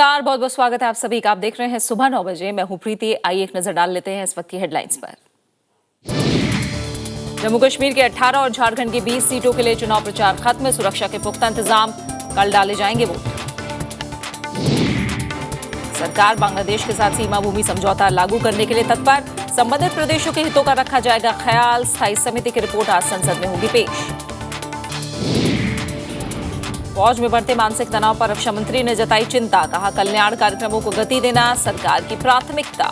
नमस्कार, बहुत बहुत स्वागत है आप सभी का। आप देख रहे हैं सुबह 9 बजे। मैं हूं प्रीति। आइए एक नजर डाल लेते हैं इस वक्त की हेडलाइंस पर। जम्मू कश्मीर के 18 और झारखंड की 20 सीटों के लिए चुनाव प्रचार खत्म। सुरक्षा के पुख्ता इंतजाम, कल डाले जाएंगे वोट। सरकार बांग्लादेश के साथ सीमा भूमि समझौता लागू करने के लिए तत्पर। संबंधित प्रदेशों के हितों का रखा जाएगा ख्याल। स्थायी समिति की रिपोर्ट आज संसद में होगी पेश। फौज में बढ़ते मानसिक तनाव पर रक्षा मंत्री ने जताई चिंता। कहा, कल्याण कार्यक्रमों को गति देना सरकार की प्राथमिकता।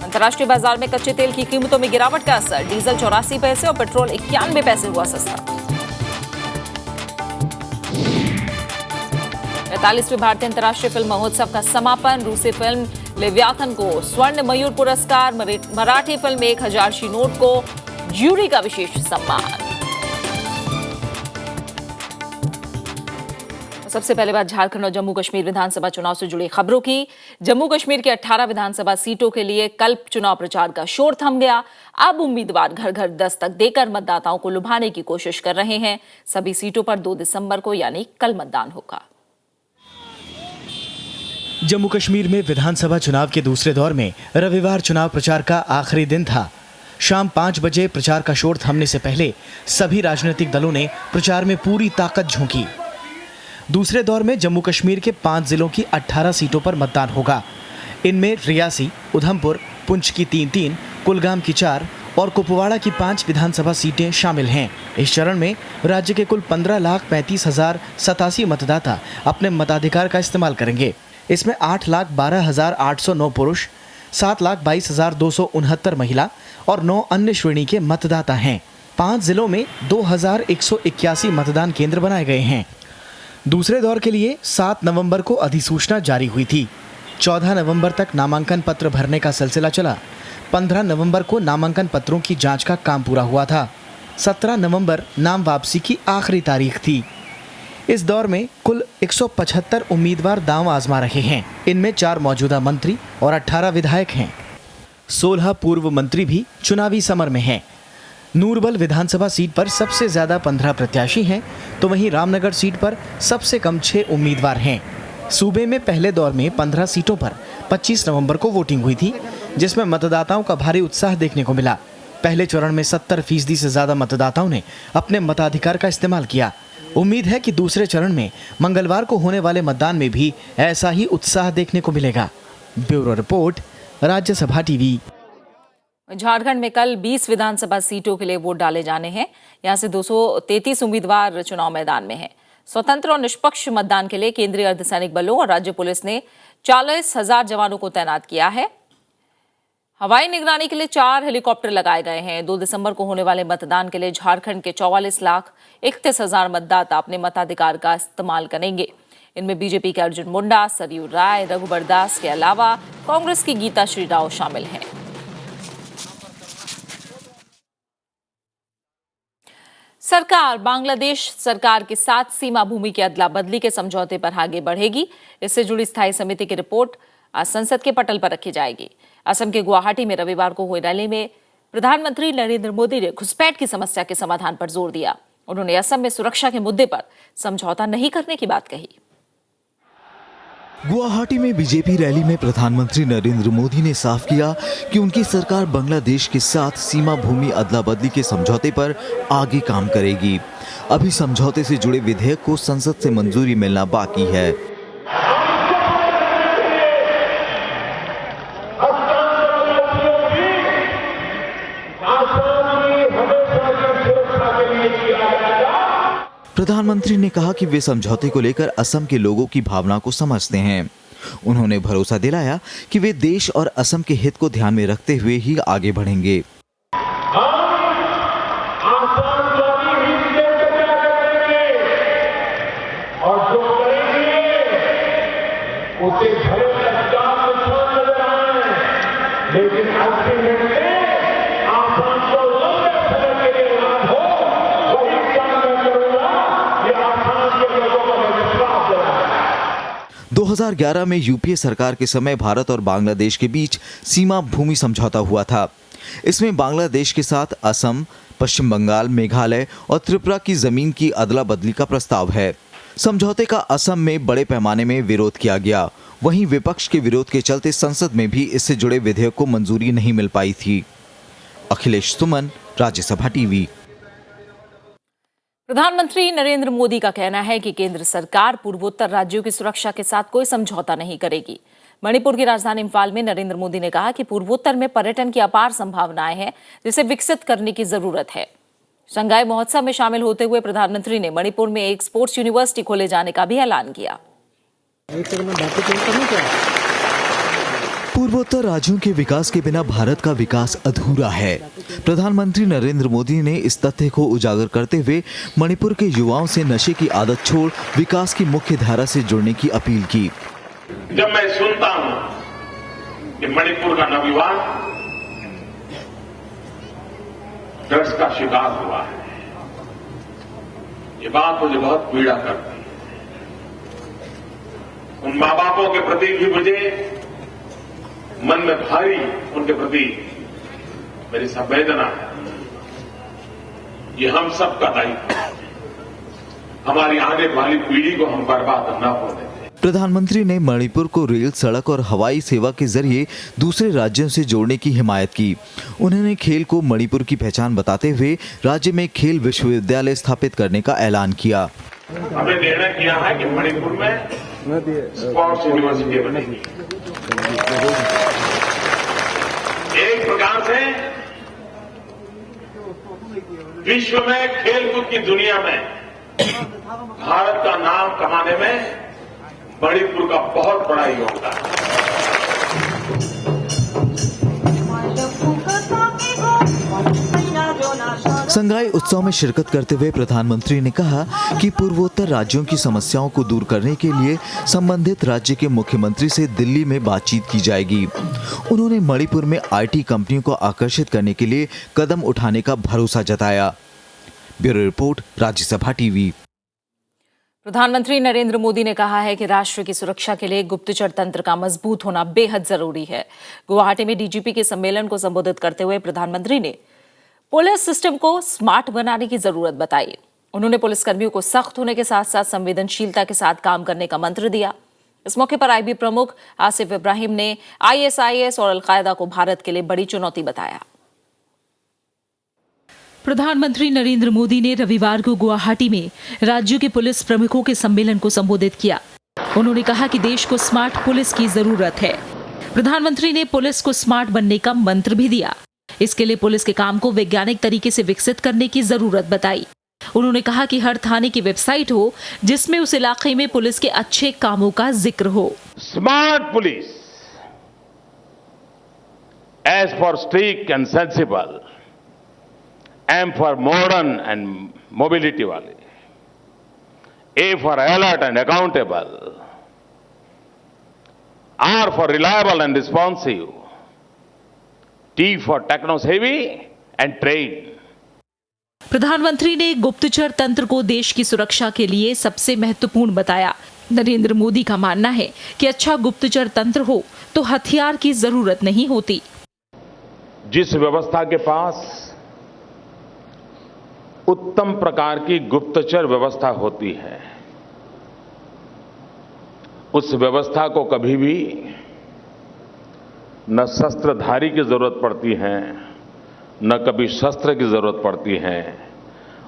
अंतर्राष्ट्रीय बाजार में कच्चे तेल की कीमतों में गिरावट का असर। डीजल 84 पैसे और पेट्रोल 91 पैसे हुआ सस्ता। 45वें भारतीय अंतर्राष्ट्रीय फिल्म महोत्सव का समापन। रूसी फिल्म लेव्याथन को स्वर्ण मयूर पुरस्कार। मराठी फिल्म 1000 नोट को ज्यूरी का विशेष सम्मान। सबसे पहले बात झारखंड और जम्मू कश्मीर विधानसभा चुनाव से जुड़ी खबरों की। जम्मू कश्मीर के 18 विधानसभा सीटों के लिए कल चुनाव प्रचार का शोर थम गया। अब उम्मीदवार घर घर दस्तक देकर मतदाताओं को लुभाने की कोशिश कर रहे हैं। सभी सीटों पर 2 दिसंबर को यानी कल मतदान होगा। जम्मू कश्मीर में विधानसभा चुनाव के दूसरे दौर में रविवार चुनाव प्रचार का आखिरी दिन था। शाम 5 बजे प्रचार का शोर थमने से पहले सभी राजनीतिक दलों ने प्रचार में पूरी ताकत झोंकी। दूसरे दौर में जम्मू कश्मीर के 5 जिलों की 18 सीटों पर मतदान होगा। इनमें रियासी, उधमपुर, पुंछ की 3-3, कुलगाम की 4 और कुपवाड़ा की 5 विधानसभा सीटें शामिल हैं। इस चरण में राज्य के कुल 15,35,087 मतदाता अपने मताधिकार का इस्तेमाल करेंगे। इसमें 8,12,809 पुरुष, 7,22,269 महिला और 9 अन्य श्रेणी के मतदाता हैं। 5 जिलों में 2,181 मतदान केंद्र बनाए गए हैं। दूसरे दौर के लिए 7 नवंबर को अधिसूचना जारी हुई थी। 14 नवंबर तक नामांकन पत्र भरने का सिलसिला चला। 15 नवंबर को नामांकन पत्रों की जांच का काम पूरा हुआ था। 17 नवंबर नाम वापसी की आखिरी तारीख थी। इस दौर में कुल 175 उम्मीदवार दांव आजमा रहे हैं। इनमें 4 मौजूदा मंत्री और 18 विधायक हैं। 16 पूर्व मंत्री भी चुनावी समर में हैं। नूरबल विधानसभा सीट पर सबसे ज्यादा 15 प्रत्याशी हैं, तो वहीं रामनगर सीट पर सबसे कम 6 उम्मीदवार हैं। सूबे में पहले दौर में 15 सीटों पर 25 नवंबर को वोटिंग हुई थी, जिसमें मतदाताओं का भारी उत्साह देखने को मिला। पहले चरण में 70% से ज्यादा मतदाताओं ने अपने मताधिकार का इस्तेमाल किया। उम्मीद है कि दूसरे चरण में मंगलवार को होने वाले मतदान में भी ऐसा ही उत्साह देखने को मिलेगा। Bureau report, Rajya Sabha TV. Jharkhand में कल 20 विधानसभा सीटों के लिए वोट डाले जाने हैं। यहां से 233 उम्मीदवार चुनाव मैदान में हैं। स्वतंत्र और निष्पक्ष मतदान के लिए केंद्रीय अर्धसैनिक बलों और राज्य पुलिस ने 40,000 जवानों को तैनात किया है। हवाई निगरानी के लिए 4 हेलीकॉप्टर लगाए गए हैं। 2 दिसंबर को होने वाले मतदान के लिए झारखंड के 44,31,000 मतदाता अपने मताधिकार का इस्तेमाल करेंगे। इनमें बीजेपी के अर्जुन मुंडा, सरयू राय, रघुबर दास के अलावा कांग्रेस की गीता श्री राव शामिल हैं। सरकार बांग्लादेश सरकार के साथ सीमा भूमि की अदला बदली के समझौते पर आगे बढ़ेगी। इससे जुड़ी स्थायी समिति की रिपोर्ट आज संसद के पटल पर रखी जाएगी। असम के गुवाहाटी में रविवार को हुई रैली में प्रधानमंत्री नरेंद्र मोदी ने घुसपैठ की समस्या के समाधान पर जोर दिया। उन्होंने असम में सुरक्षा के मुद्दे पर समझौता नहीं करने की बात कही। गुवाहाटी में बीजेपी रैली में प्रधानमंत्री नरेंद्र मोदी ने साफ किया कि उनकी सरकार बांग्लादेश के साथ सीमा भूमि अदला बदली के समझौते पर आगे काम करेगी। अभी समझौते से जुड़े विधेयक को संसद से मंजूरी मिलना बाकी है। प्रधानमंत्री ने कहा कि वे समझौते को लेकर असम के लोगों की भावना को समझते हैं। उन्होंने भरोसा दिलाया कि वे देश और असम के हित को ध्यान में रखते हुए ही आगे बढ़ेंगे। लेकिन अल्टीमेटली आसाम को लंबे समय के लिए लाभ हो, वही काम मैं करूंगा। ये आसाम के लोगों को मैं विश्वास दिलाऊंगा। 2011 में यूपीए सरकार के समय भारत और बांग्लादेश के बीच सीमा भूमि समझौता हुआ था। इसमें बांग्लादेश के साथ असम, पश्चिम बंगाल, मेघालय और त्रिपुरा की जमीन की अदला बदली का प्रस्ताव है। समझौते का असम में बड़े पैमाने में विरोध किया गया। वहीं विपक्ष के विरोध के चलते संसद में भी इससे जुड़े विधेयक को मंजूरी नहीं मिल पाई थी। अखिलेश सुमन, राज्यसभा टीवी। प्रधानमंत्री नरेंद्र मोदी का कहना है कि केंद्र सरकार पूर्वोत्तर राज्यों की सुरक्षा के साथ कोई समझौता नहीं करेगी। मणिपुर की राजधानी इम्फाल में नरेंद्र मोदी ने कहा कि पूर्वोत्तर में पर्यटन की अपार संभावनाएं हैं, जिसे विकसित करने की जरूरत है। शंघाई महोत्सव में शामिल होते हुए प्रधानमंत्री ने मणिपुर में एक स्पोर्ट्स यूनिवर्सिटी खोले जाने का भी ऐलान किया। पूर्वोत्तर राज्यों के विकास के बिना भारत का विकास अधूरा है। प्रधानमंत्री नरेंद्र मोदी ने इस तथ्य को उजागर करते हुए मणिपुर के युवाओं से नशे की आदत छोड़ विकास की मुख्य धारा से जुड़ने की अपील की। जब मैं सुनता हूं कि मणिपुर का नवयुवान ड्रग्स का शिकार हुआ है, ये बात मुझे बहुत पीड़ा करती है। उन मां बापों के प्रति भी मुझे मन में भारी उनके प्रति मेरी संवेदना है। ये हम सबका दायित्व है, हमारी आने वाली पीढ़ी को हम बर्बाद न होने दें। प्रधानमंत्री ने मणिपुर को रेल, सड़क और हवाई सेवा के जरिए दूसरे राज्यों से जोड़ने की हिमायत की। उन्होंने खेल को मणिपुर की पहचान बताते हुए राज्य में खेल विश्वविद्यालय स्थापित करने का ऐलान किया। हमने निर्णय किया है कि मणिपुर में स्पोर्ट्स यूनिवर्सिटी बनेगी। एक प्रकार से विश्व में खेलकूद की दुनिया में भारत का नाम कमाने में मणिपुर का बहुत बड़ा योगदान है। शंघाई उत्सव में शिरकत करते हुए प्रधानमंत्री ने कहा कि पूर्वोत्तर राज्यों की समस्याओं को दूर करने के लिए संबंधित राज्य के मुख्यमंत्री से दिल्ली में बातचीत की जाएगी। उन्होंने मणिपुर में आईटी कंपनियों को आकर्षित करने के लिए कदम उठाने का भरोसा जताया। Bureau report, Rajya Sabha TV. प्रधानमंत्री नरेंद्र मोदी ने कहा है कि राष्ट्र की सुरक्षा के लिए गुप्तचर तंत्र का मजबूत होना बेहद जरूरी है। गुवाहाटी में डीजीपी के सम्मेलन को संबोधित करते हुए प्रधानमंत्री ने पुलिस सिस्टम को स्मार्ट बनाने की जरूरत बताई। उन्होंने पुलिसकर्मियों को सख्त होने के साथ साथ संवेदनशीलता के साथ काम करने का मंत्र दिया। इस मौके पर आईबी प्रमुख आसिफ इब्राहिम ने आईएसआईएस और अलकायदा को भारत के लिए बड़ी चुनौती बताया। प्रधानमंत्री नरेंद्र मोदी ने रविवार को गुवाहाटी में राज्यों के पुलिस प्रमुखों के सम्मेलन को संबोधित किया। उन्होंने कहा कि देश को स्मार्ट पुलिस की जरूरत है। प्रधानमंत्री ने पुलिस को स्मार्ट बनने का मंत्र भी दिया। इसके लिए पुलिस के काम को वैज्ञानिक तरीके से विकसित करने की जरूरत बताई। उन्होंने कहा कि हर थाने की वेबसाइट हो जिसमें उस इलाके में पुलिस के अच्छे कामों का जिक्र हो। Smart police, S for strict and sensible, M for modern and mobility वाले, A for alert and accountable, R for reliable and responsive, T for techno-savvy and trained. प्रधानमंत्री ने गुप्तचर तंत्र को देश की सुरक्षा के लिए सबसे महत्वपूर्ण बताया। नरेंद्र मोदी का मानना है कि अच्छा गुप्तचर तंत्र हो तो हथियार की जरूरत नहीं होती। जिस व्यवस्था के पास उत्तम प्रकार की गुप्तचर व्यवस्था होती है, उस व्यवस्था को कभी भी न शस्त्रधारी की जरूरत पड़ती है, न कभी शस्त्र की जरूरत पड़ती है,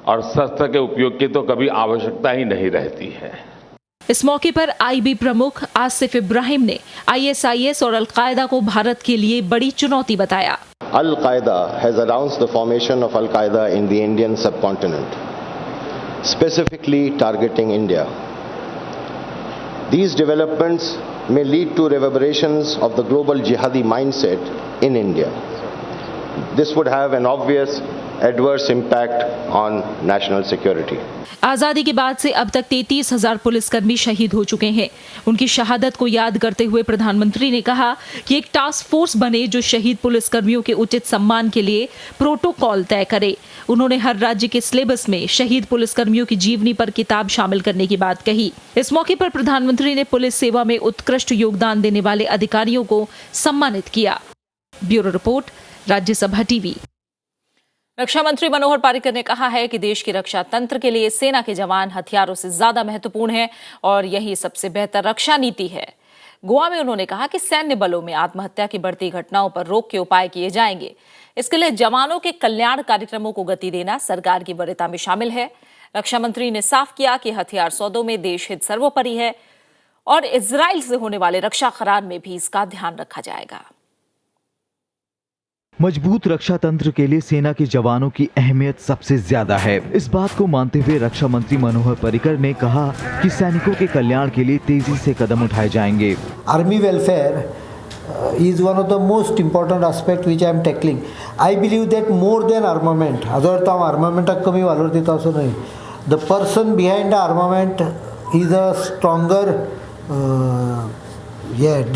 और शस्त्र के उपयोग की तो कभी आवश्यकता ही नहीं रहती है। इस मौके पर आईबी प्रमुख आसिफ इब्राहिम ने आईएसआईएस और अलकायदा को भारत के लिए बड़ी चुनौती बताया। Al-Qaeda has announced the formation of Al-Qaeda in the Indian subcontinent, specifically targeting India. These developments may lead to reverberations of the global jihadi mindset in India. This would have an obvious adverse impact on national security. आजादी के बाद से अब तक 33,000 पुलिसकर्मी शहीद हो चुके हैं। उनकी शहादत को याद करते हुए प्रधानमंत्री ने कहा कि एक टास्क फोर्स बने जो शहीद पुलिसकर्मियों के उचित सम्मान के लिए प्रोटोकॉल तय करे। उन्होंने हर राज्य के सिलेबस में शहीद पुलिसकर्मियों की जीवनी पर किताब शामिल करने की बात कही। इस मौके पर प्रधानमंत्री ने पुलिस सेवा में उत्कृष्ट योगदान देने वाले अधिकारियों को सम्मानित किया। Bureau report, Rajya Sabha TV. रक्षा मंत्री मनोहर पर्रिकर ने कहा है कि देश की रक्षा तंत्र के लिए सेना के जवान हथियारों से ज्यादा महत्वपूर्ण हैं और यही सबसे बेहतर रक्षा नीति है। गोवा में उन्होंने कहा कि सैन्य बलों में आत्महत्या की बढ़ती घटनाओं पर रोक के उपाय किए जाएंगे। इसके लिए जवानों के कल्याण कार्यक्रमों को गति देना सरकार की वरीयता में शामिल है। रक्षा मंत्री ने साफ किया कि हथियार सौदों में देश हित सर्वोपरि है और इजराइल से होने वाले रक्षा करार में भी इसका ध्यान रखा जाएगा। मजबूत रक्षा तंत्र के लिए सेना के जवानों की अहमियत सबसे ज्यादा है। इस बात को मानते हुए रक्षा मंत्री मनोहर पर्रिकर ने कहा कि सैनिकों के कल्याण के लिए तेजी से कदम उठाए जाएंगे। Army welfare is one of the most important aspect which I am tackling. I believe that more than armament, अजून तो आर्मामेंटाक कमी वालोर दिता असो नाही. The person behind the armament is a stronger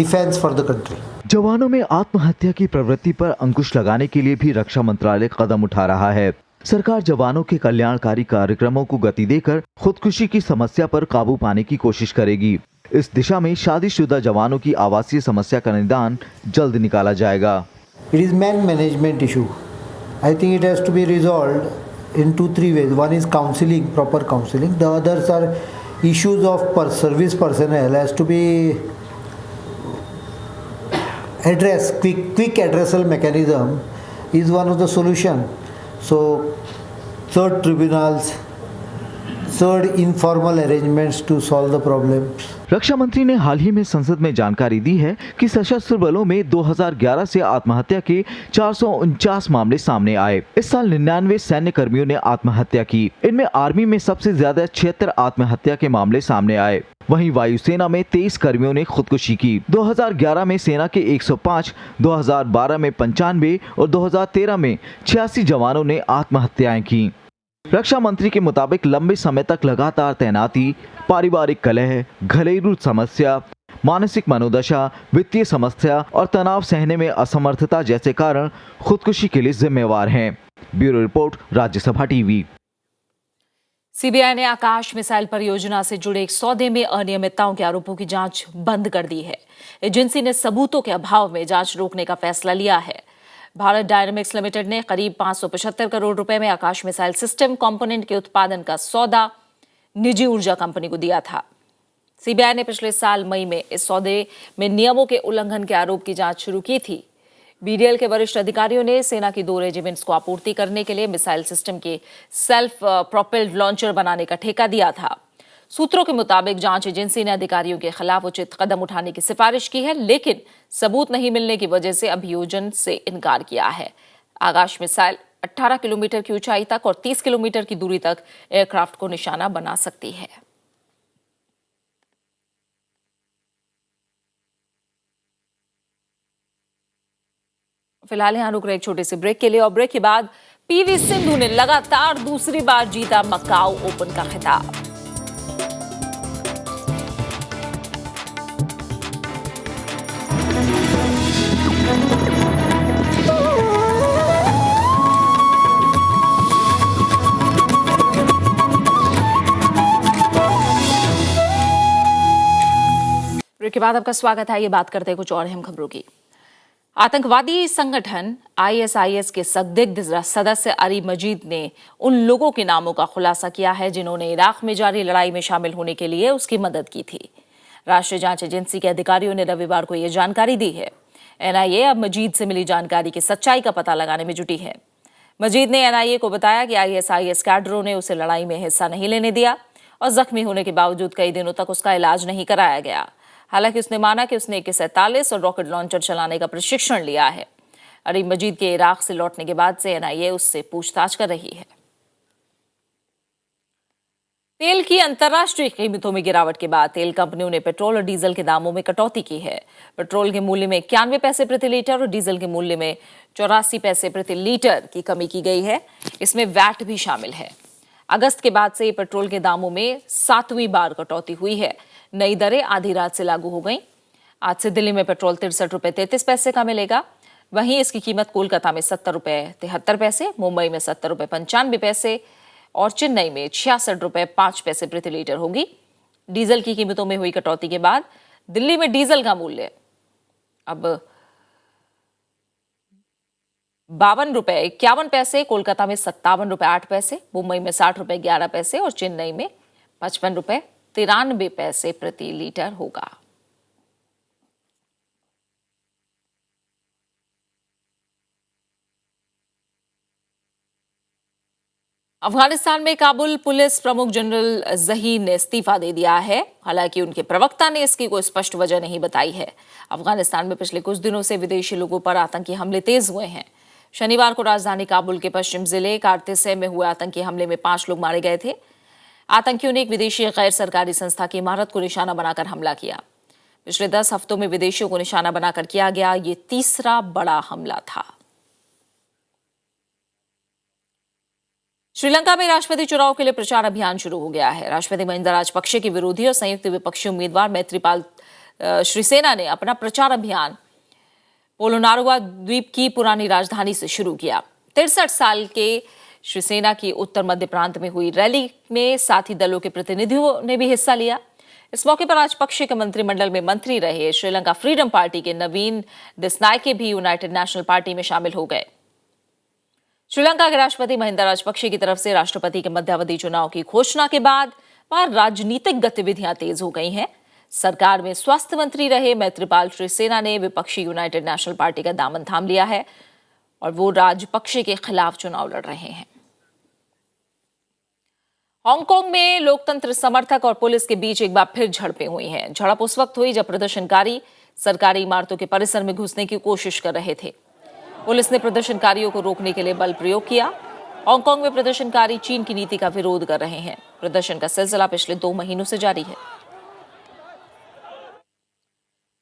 defense for the country. जवानों में आत्महत्या की प्रवृत्ति पर अंकुश लगाने के लिए भी रक्षा मंत्रालय कदम उठा रहा है। सरकार जवानों के कल्याणकारी कार्यक्रमों को गति देकर खुदकुशी की समस्या पर काबू पाने की कोशिश करेगी। इस दिशा में शादीशुदा जवानों की आवासीय समस्या का निदान जल्द निकाला जाएगा। It is man management issue. I think it has to be resolved in 2-3 ways. One is counseling, proper counseling. The others are issues of service personnel has to be addressed. Quick addressal mechanism is one of the solution. So third tribunals, third informal arrangements to solve the problem. रक्षा मंत्री ने हाल ही में संसद में जानकारी दी है कि सशस्त्र बलों में 2011 से आत्महत्या के 449 मामले सामने आए। इस साल 99 सैन्य कर्मियों ने आत्महत्या की। इनमें आर्मी में सबसे ज्यादा 76 आत्महत्या के मामले सामने आए। वहीं वायुसेना में 23 कर्मियों ने खुदकुशी की। 2011 में सेना के 105, 2012 में 95 और 2013 में 86 जवानों ने आत्महत्याएं की। रक्षा मंत्री के मुताबिक लंबे समय तक लगातार तैनाती, पारिवारिक कलह, घरेलू समस्या, मानसिक मनोदशा, वित्तीय समस्या और तनाव सहने में असमर्थता जैसे कारण खुदकुशी के लिए जिम्मेवार हैं। Bureau report, Rajya Sabha TV. CBI ने आकाश मिसाइल परियोजना से जुड़े एक सौदे में अनियमितताओं के आरोपों की जांच बंद कर दी है। एजेंसी ने सबूतों के अभाव में जांच रोकने का फैसला लिया है। भारत डायनामिक्स लिमिटेड ने करीब 575 करोड़ रुपए में आकाश मिसाइल सिस्टम कंपोनेंट के उत्पादन का सौदा निजी ऊर्जा कंपनी को दिया था। सीबीआई ने पिछले साल मई में इस सौदे में नियमों के उल्लंघन के आरोप की जांच शुरू की थी। बीडीएल के वरिष्ठ अधिकारियों ने सेना की 2 रेजिमेंट्स को आपूर्ति करने के लिए मिसाइल सिस्टम के सेल्फ प्रोपेल्ड लॉन्चर बनाने का ठेका दिया था। सूत्रों के मुताबिक जांच एजेंसी ने अधिकारियों के खिलाफ उचित कदम उठाने की सिफारिश की है, लेकिन सबूत नहीं मिलने की वजह से अभियोजन से इनकार किया है। आकाश मिसाइल 18 किलोमीटर की ऊंचाई तक और 30 किलोमीटर की दूरी तक एयरक्राफ्ट को निशाना बना सकती है। फिलहाल यहां रुक रहे एक छोटे से ब्रेक के लिए और ब्रेक के बाद पीवी सिंधु ने लगातार दूसरी बार जीता मकाऊ ओपन का खिताब। ब्रेक के बाद आपका स्वागत है। ये बात करते हैं कुछ और अहम खबरों की। आतंकवादी संगठन आईएसआईएस के संदिग्ध सदस्य अरी मजीद ने उन लोगों के नामों का खुलासा किया है जिन्होंने इराक में जारी लड़ाई में शामिल होने के लिए उसकी मदद की थी। राष्ट्रीय जांच एजेंसी के अधिकारियों ने रविवार को यह जानकारी दी है। एनआईए अब मजीद से मिली जानकारी की सच्चाई का पता लगाने में जुटी है। मजीद ने एनआईए को बताया कि आईएसआईएस कैडरों ने उसे लड़ाई में हिस्सा नहीं लेने दिया और जख्मी होने के बावजूद कई दिनों तक उसका इलाज नहीं कराया गया। हालांकि उसने माना कि उसने AK-47 और रॉकेट लॉन्चर चलाने का प्रशिक्षण लिया है। अरी मजीद के इराक से लौटने के बाद से एनआईए उससे पूछताछ कर रही है। तेल की अंतर्राष्ट्रीय कीमतों में गिरावट के बाद तेल कंपनियों ने पेट्रोल और डीजल के दामों में कटौती की है। पेट्रोल के मूल्य में 91 पैसे प्रति लीटर और डीजल के मूल्य में 84 पैसे प्रति लीटर की कमी की गई है। इसमें वैट भी शामिल है। अगस्त के बाद से पेट्रोल के दामों में 7वीं बार कटौती हुई है। नई दरें आधी रात से लागू हो गईं। आज से दिल्ली में पेट्रोल 63 रुपए 33 पैसे का मिलेगा। वहीं इसकी कीमत कोलकाता में 70 रुपए 73 पैसे, मुंबई में 70 रुपए 95 पैसे और चेन्नई में 66 रुपए 5 पैसे प्रति लीटर होगी। डीजल की कीमतों में हुई कटौती के बाद दिल्ली में डीजल का मूल्य अब ₹52.51, कोलकाता में ₹57.08, मुंबई में ₹60.11 और चेन्नई में ₹55.93 प्रति लीटर होगा। अफगानिस्तान में काबुल पुलिस प्रमुख जनरल जहीर ने इस्तीफा दे दिया है। हालांकि उनके प्रवक्ता ने इसकी कोई स्पष्ट वजह नहीं बताई है। अफगानिस्तान में पिछले कुछ दिनों से विदेशी लोगों पर आतंकी हमले तेज हुए हैं। शनिवार को राजधानी काबुल के पश्चिम जिले कार्तिसे में हुए आतंकी हमले में 5 लोग मारे गए थे। आतंकियों ने एक विदेशी गैर सरकारी संस्था की इमारत को निशाना बनाकर हमला किया। पिछले 10 हफ्तों में विदेशियों को निशाना बनाकर किया गया ये तीसरा बड़ा हमला था। श्रीलंका में राष्ट्रपति चुनाव के लिए प्रचार अभियान शुरू हो गया है। राष्ट्रपति महिंदा राजपक्षे के विरोधी और संयुक्त विपक्षी उम्मीदवार मैत्रीपाल श्रीसेना ने अपना प्रचार अभियान पोलोनारुवा द्वीप की पुरानी राजधानी से शुरू किया। 63 साल के श्रीसेना की उत्तर मध्य प्रांत में हुई रैली में साथी दलों के प्रतिनिधियों ने भी हिस्सा लिया। इस मौके पर राजपक्षे के मंत्रिमंडल में मंत्री रहे श्रीलंका फ्रीडम पार्टी के नवीन दिसनायके भी यूनाइटेड नेशनल पार्टी में शामिल हो गए। श्रीलंका के राष्ट्रपति महिंदा राजपक्षे की तरफ से राष्ट्रपति के मध्यावधि चुनाव की घोषणा के बाद वहां राजनीतिक गतिविधियां तेज हो गई हैं। सरकार में स्वास्थ्य मंत्री रहे मैत्रीपाल श्रीसेना ने विपक्षी यूनाइटेड नेशनल पार्टी का दामन थाम लिया है और वो राजपक्षे के खिलाफ चुनाव लड़ रहे हैं। हांगकांग में लोकतंत्र समर्थक और पुलिस के बीच एक बार फिर झड़पें हुई हैं। झड़प उस वक्त हुई जब प्रदर्शनकारी सरकारी इमारतों के परिसर में घुसने की कोशिश कर रहे थे। पुलिस ने प्रदर्शनकारियों को रोकने के लिए बल प्रयोग किया। हांगकांग में प्रदर्शनकारी चीन की नीति का विरोध कर रहे हैं। प्रदर्शन का सिलसिला पिछले 2 महीनों से जारी है।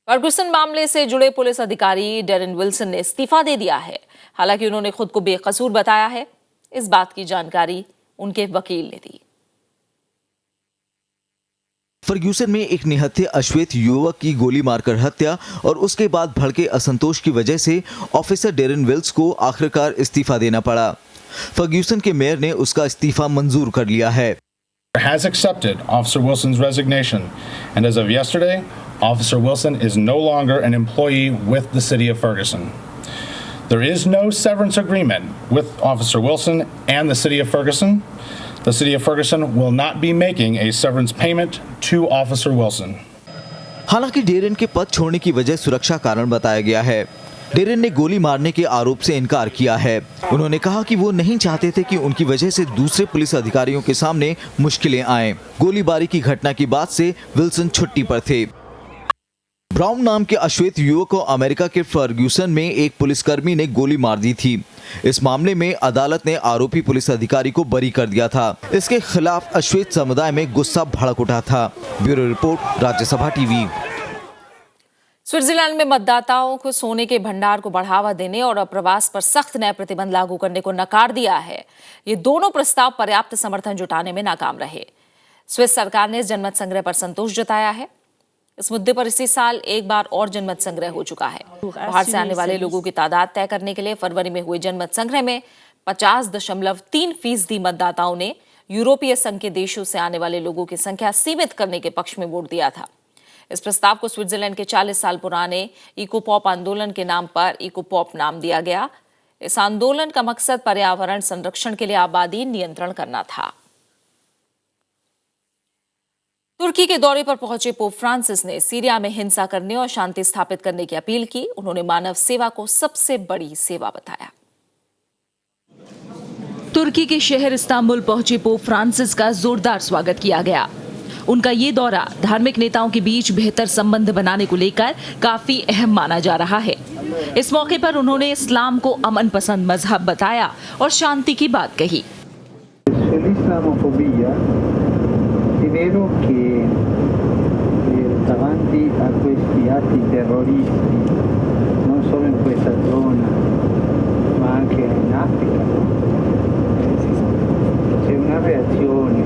फर्गुसन मामले से जुड़े पुलिस अधिकारी डेरेन विल्सन ने इस्तीफा दे दिया है। हालांकि उन्होंने खुद को बेकसूर बताया है। इस बात की जानकारी उनके वकील ने दी। फर्ग्यूसन में एक निहत्थे अश्वेत युवक की गोली मारकर हत्या और उसके बाद भड़के असंतोष की वजह से ऑफिसर डेरेन विल्स को आखिरकार इस्तीफा देना पड़ा। फर्ग्यूसन के मेयर ने उसका इस्तीफा मंजूर कर लिया है। Has accepted Officer Wilson's resignation, and as of yesterday, Officer Wilson is no longer an employee with the City of Ferguson. There is no severance agreement with Officer Wilson and the City of Ferguson. The City of Ferguson will not be making a severance payment to Officer Wilson. हालांकि Darren के पद छोड़ने की वजह सुरक्षा कारण बताया गया है। डेरेन ने गोली मारने के आरोप से इनकार किया है। उन्होंने कहा कि वो नहीं चाहते थे कि उनकी वजह से दूसरे पुलिस अधिकारियों के सामने मुश्किलें आएं। गोलीबारी की घटना के बाद से विल्सन छुट्टी पर थे। ब्राउन नाम के अश्वेत युवक को अमेरिका के फर्ग्यूसन में एक पुलिसकर्मी ने गोली मार दी थी। इस मामले में अदालत ने आरोपी पुलिस अधिकारी को बरी कर दिया था। इसके खिलाफ अश्वेत समुदाय में गुस्सा भड़क उठा था। Bureau report, Rajya Sabha TV. Switzerland में मतदाताओं को सोने के भंडार को बढ़ावा देने और अप्रवास पर सख्त नया प्रतिबंध लागू करने को नकार दिया है। ये दोनों प्रस्ताव पर्याप्त समर्थन जुटाने में नाकाम रहे। स्विस सरकार ने इस जनमत संग्रह पर संतोष जताया है। इस मुद्दे पर इसी साल एक बार और जनमत संग्रह हो चुका है। बाहर से आने वाले लोगों की तादाद तय करने के लिए फरवरी में हुए जनमत संग्रह में 50.3% मतदाताओं ने यूरोपीय संघ के देशों से आने वाले लोगों की संख्या सीमित करने के पक्ष में वोट दिया था। इस प्रस्ताव को स्विट्जरलैंड के 40 साल पुराने इकोपॉप आंदोलन के नाम पर इकोपॉप नाम दिया गया। इस आंदोलन का मकसद पर्यावरण संरक्षण के लिए आबादी नियंत्रण करना था। तुर्की के दौरे पर पहुंचे पोप फ्रांसिस ने सीरिया में हिंसा करने और शांति स्थापित करने की अपील की। उन्होंने मानव सेवा को सबसे बड़ी सेवा बताया। तुर्की के शहर इस्तांबुल पहुंचे पोप फ्रांसिस का जोरदार स्वागत किया गया। उनका ये दौरा धार्मिक नेताओं के बीच बेहतर संबंध बनाने को लेकर काफी अहम माना जा रहा है। इस मौके पर उन्होंने इस्लाम को अमन पसंद मजहब बताया और शांति की बात कही। davanti a questi atti terroristi, non solo in questa zona, ma anche in Africa, c'è una reazione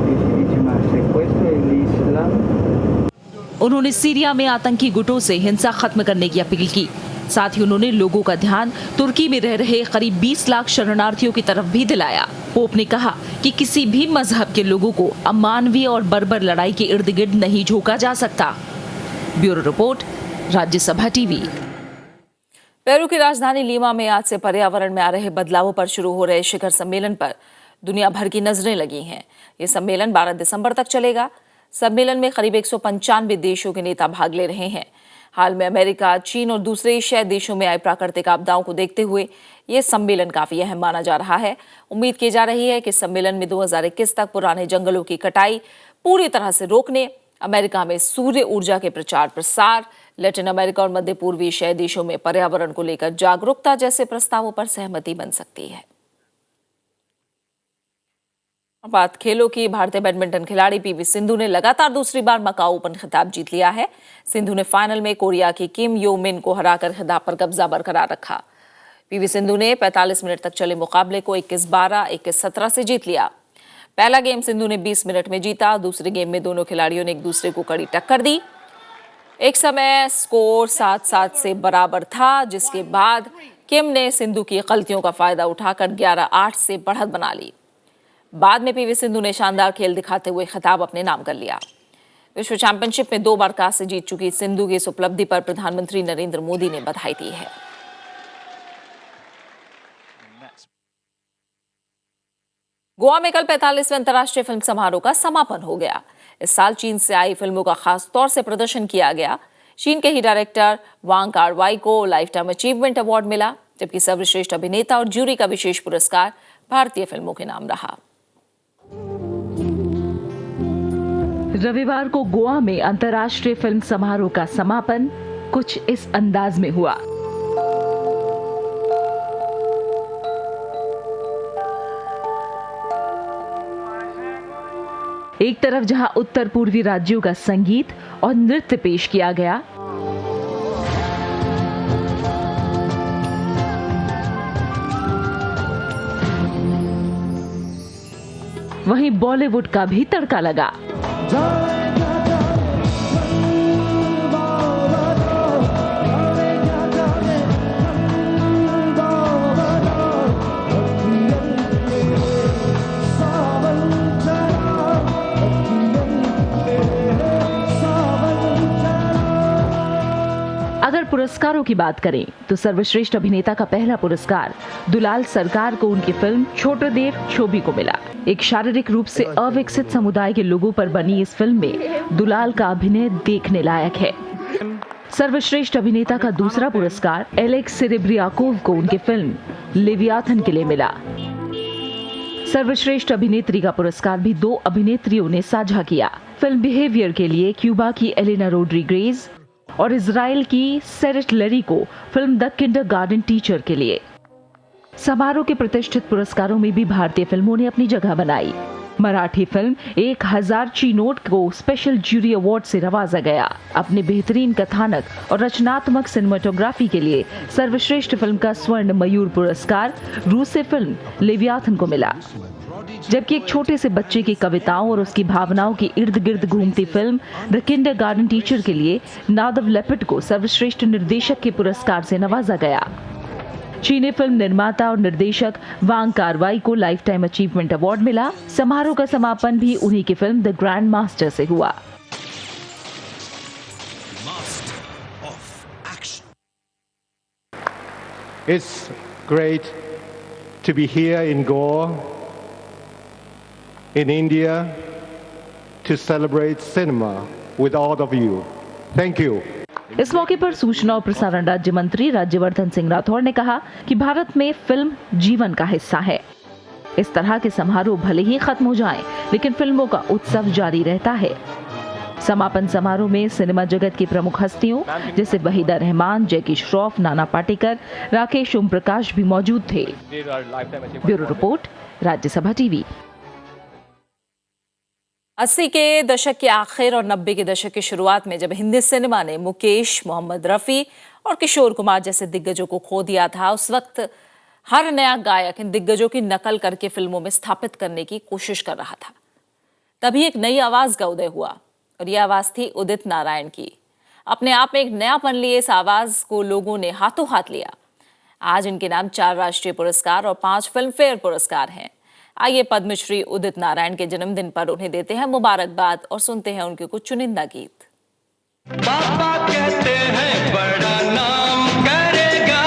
e si dice ma se questo è l'Islam. उन्होंने सीरिया में आतंकी गुटों से हिंसा खत्म करने की अपील की। साथ ही उन्होंने लोगों का ध्यान तुर्की में रह रहे करीब 20 लाख शरणार्थियों की तरफ भी दिलाया। पोप ने कहा कि किसी भी मजहब के लोगों को अमानवीय और बर्बर लड़ाई के इर्द गिर्द नहीं झोंका जा सकता। Bureau report, Rajya Sabha TV. Peru की राजधानी लीमा में आज से पर्यावरण में आ रहे बदलावों पर शुरू हो रहे शिखर सम्मेलन पर दुनिया भर की नजरें लगी हैं। ये सम्मेलन 12 दिसंबर तक चलेगा। सम्मेलन में करीब 195 देशों के नेता भाग ले रहे हैं। हाल में अमेरिका, चीन और दूसरे एशियाई देशों में आई प्राकृतिक आपदाओं को देखते हुए ये सम्मेलन काफी अहम माना जा रहा है। उम्मीद की जा रही है कि सम्मेलन में 2021 तक पुराने जंगलों की कटाई पूरी तरह से रोकने, अमेरिका में सूर्य ऊर्जा के प्रचार प्रसार, लैटिन अमेरिका और मध्य पूर्वी एशियाई देशों में पर्यावरण को लेकर जागरूकता जैसे प्रस्तावों पर सहमति बन सकती है। बात खेलों की। भारतीय बैडमिंटन खिलाड़ी पीवी सिंधु ने लगातार दूसरी बार मकाऊ ओपन खिताब जीत लिया है। सिंधु ने फाइनल में कोरिया की किम यो मिन को हराकर खिताब पर कब्जा बरकरार रखा। पीवी सिंधु ने 45 मिनट तक चले मुकाबले को 21-12, 21-17 से जीत लिया। पहला गेम सिंधु ने 20 मिनट में जीता। दूसरे गेम में दोनों खिलाड़ियों ने एक दूसरे को कड़ी टक्कर दी। एक समय स्कोर 7-7 से बराबर था, जिसके बाद किम ने सिंधु की गलतियों का फायदा उठाकर 11-8 से बढ़त बना ली। बाद में पीवी सिंधु ने शानदार खेल दिखाते हुए खिताब अपने नाम कर लिया। विश्व चैंपियनशिप में 2 बार कांस्य जीत चुकी सिंधु की इस उपलब्धि पर प्रधानमंत्री नरेंद्र मोदी ने बधाई दी है। गोवा में कल 45वें अंतर्राष्ट्रीय फिल्म समारोह का समापन हो गया। इस साल चीन से आई फिल्मों का खास तौर से प्रदर्शन किया गया। चीन के ही डायरेक्टर वांग कार-वाई को लाइफ टाइम अचीवमेंट अवार्ड मिला, जबकि सर्वश्रेष्ठ अभिनेता और जूरी का विशेष पुरस्कार भारतीय फिल्मों के नाम रहा। रविवार को गोवा में अंतर्राष्ट्रीय फिल्म समारोह का समापन कुछ इस अंदाज में हुआ। एक तरफ जहां उत्तर पूर्वी राज्यों का संगीत और नृत्य पेश किया गया, वहीं बॉलीवुड का भी तड़का लगा। अगर पुरस्कारों की बात करें तो सर्वश्रेष्ठ अभिनेता का पहला पुरस्कार दुलाल सरकार को उनकी फिल्म छोटे देव छोबी को मिला। एक शारीरिक रूप से अविकसित समुदाय के लोगों पर बनी इस फिल्म में दुलाल का अभिनय देखने लायक है। सर्वश्रेष्ठ अभिनेता का दूसरा पुरस्कार एलेक्स सेरेब्रियाकोव को उनकी फिल्म लेवियाथन के लिए मिला। सर्वश्रेष्ठ अभिनेत्री का पुरस्कार भी 2 अभिनेत्रियों ने साझा किया। फिल्म बिहेवियर के लिए क्यूबा की एलेना रोड्रिगेज और इजराइल की सेरेट लेरी को फिल्म द किंडरगार्टन टीचर के लिए। समारोह के प्रतिष्ठित पुरस्कारों में भी भारतीय फिल्मों ने अपनी जगह बनाई। मराठी फिल्म 1000 ची नोट को स्पेशल जूरी अवार्ड से नवाजा गया। अपने बेहतरीन कथानक और रचनात्मक सिनेमेटोग्राफी के लिए सर्वश्रेष्ठ फिल्म का स्वर्ण मयूर पुरस्कार रूसी फिल्म लेवियाथन को मिला। जबकि एक छोटे से बच्चे की कविताओं और उसकी भावनाओं के इर्द गिर्द घूमती फिल्म द किंडरगार्टन टीचर के लिए नादव लेपिट को सर्वश्रेष्ठ निर्देशक के पुरस्कार से नवाजा गया। चीनी फिल्म निर्माता और निर्देशक वांग कार-वाई को लाइफ टाइम अचीवमेंट अवार्ड मिला। समारोह का समापन भी उन्हीं की फिल्म द ग्रैंड मास्टर से हुआ। It's great to be here in Goa, in India, to celebrate cinema with all of you. Thank you. इस मौके पर सूचना और प्रसारण राज्य मंत्री राज्यवर्धन सिंह राठौड़ ने कहा कि भारत में फिल्म जीवन का हिस्सा है। इस तरह के समारोह भले ही खत्म हो जाएं, लेकिन फिल्मों का उत्सव जारी रहता है। समापन समारोह में सिनेमा जगत की प्रमुख हस्तियों जैसे वहीदा रहमान, जैकी श्रॉफ, नाना पाटेकर, राकेश ओम प्रकाश भी मौजूद थे। Bureau report, Rajya Sabha TV. 80 के दशक के आखिर और 90 के दशक की शुरुआत में जब हिंदी सिनेमा ने मुकेश, मोहम्मद रफी और किशोर कुमार जैसे दिग्गजों को खो दिया था, उस वक्त हर नया गायक इन दिग्गजों की नकल करके फिल्मों में स्थापित करने की कोशिश कर रहा था। तभी एक नई आवाज का उदय हुआ और यह आवाज थी उदित नारायण की। अपने आप में एक नयापन लिए इस आवाज को लोगों ने हाथों हाथ लिया। आज इनके नाम 4 राष्ट्रीय पुरस्कार और 5 फिल्म फेयर पुरस्कार हैं। आइए पद्मश्री उदित नारायण के जन्मदिन पर उन्हें देते हैं मुबारकबाद और सुनते हैं उनके कुछ चुनिंदा गीत। पापा कहते हैं बड़ा नाम करेगा,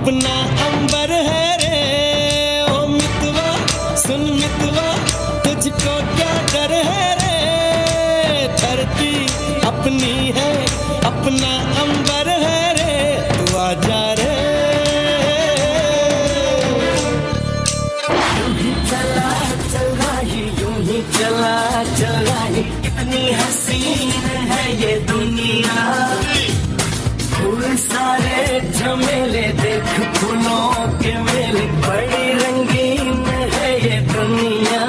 अपना अंबर है रे ओ मितवा, सुन मितवा तुझको क्या डर है रे, धरती अपनी है अपना अंबर है रे, तू आजा रे। चला चला कितनी हसीन है ये दुनिया, फूल सारे झमेले देख फूलों के मेले, बड़ी रंगीन है ये दुनिया।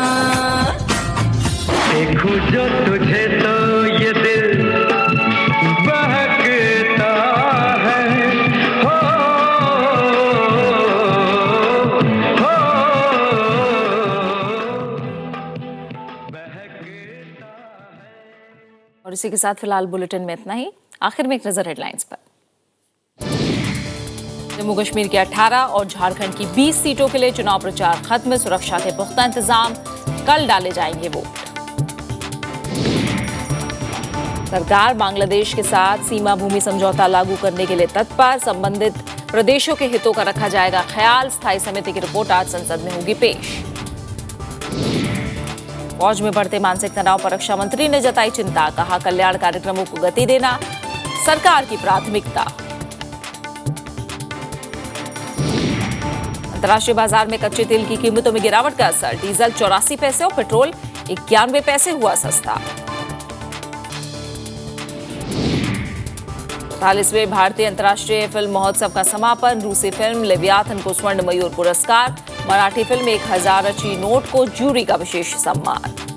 देखूं जो तुझे तो ये दिल बहकता है, हो और इसी के साथ फिलहाल बुलेटिन में इतना ही। आखिर में एक नजर हेडलाइंस पर। जम्मू कश्मीर के 18 और झारखंड की 20 सीटों के लिए चुनाव प्रचार खत्म, सुरक्षा के पुख्ता इंतजाम, कल डाले जाएंगे वोट। सरकार बांग्लादेश के साथ सीमा भूमि समझौता लागू करने के लिए तत्पर, संबंधित प्रदेशों के हितों का रखा जाएगा ख्याल। स्थायी समिति की रिपोर्ट आज संसद में होगी पेश। फौज में बढ़ते मानसिक तनाव पर रक्षा मंत्री ने जताई चिंता, कहा कल्याण कार्यक्रमों को गति देना सरकार की प्राथमिकता। अंतर्राष्ट्रीय बाजार में कच्चे तेल की कीमतों में गिरावट का असर, डीजल 84 पैसे और पेट्रोल 91 पैसे हुआ सस्ता। 40वें भारतीय अंतर्राष्ट्रीय फिल्म महोत्सव का समापन, रूसी फिल्म लेवियाथन को स्वर्ण मयूर पुरस्कार, मराठी फिल्म 1000 नोट को जूरी का विशेष सम्मान।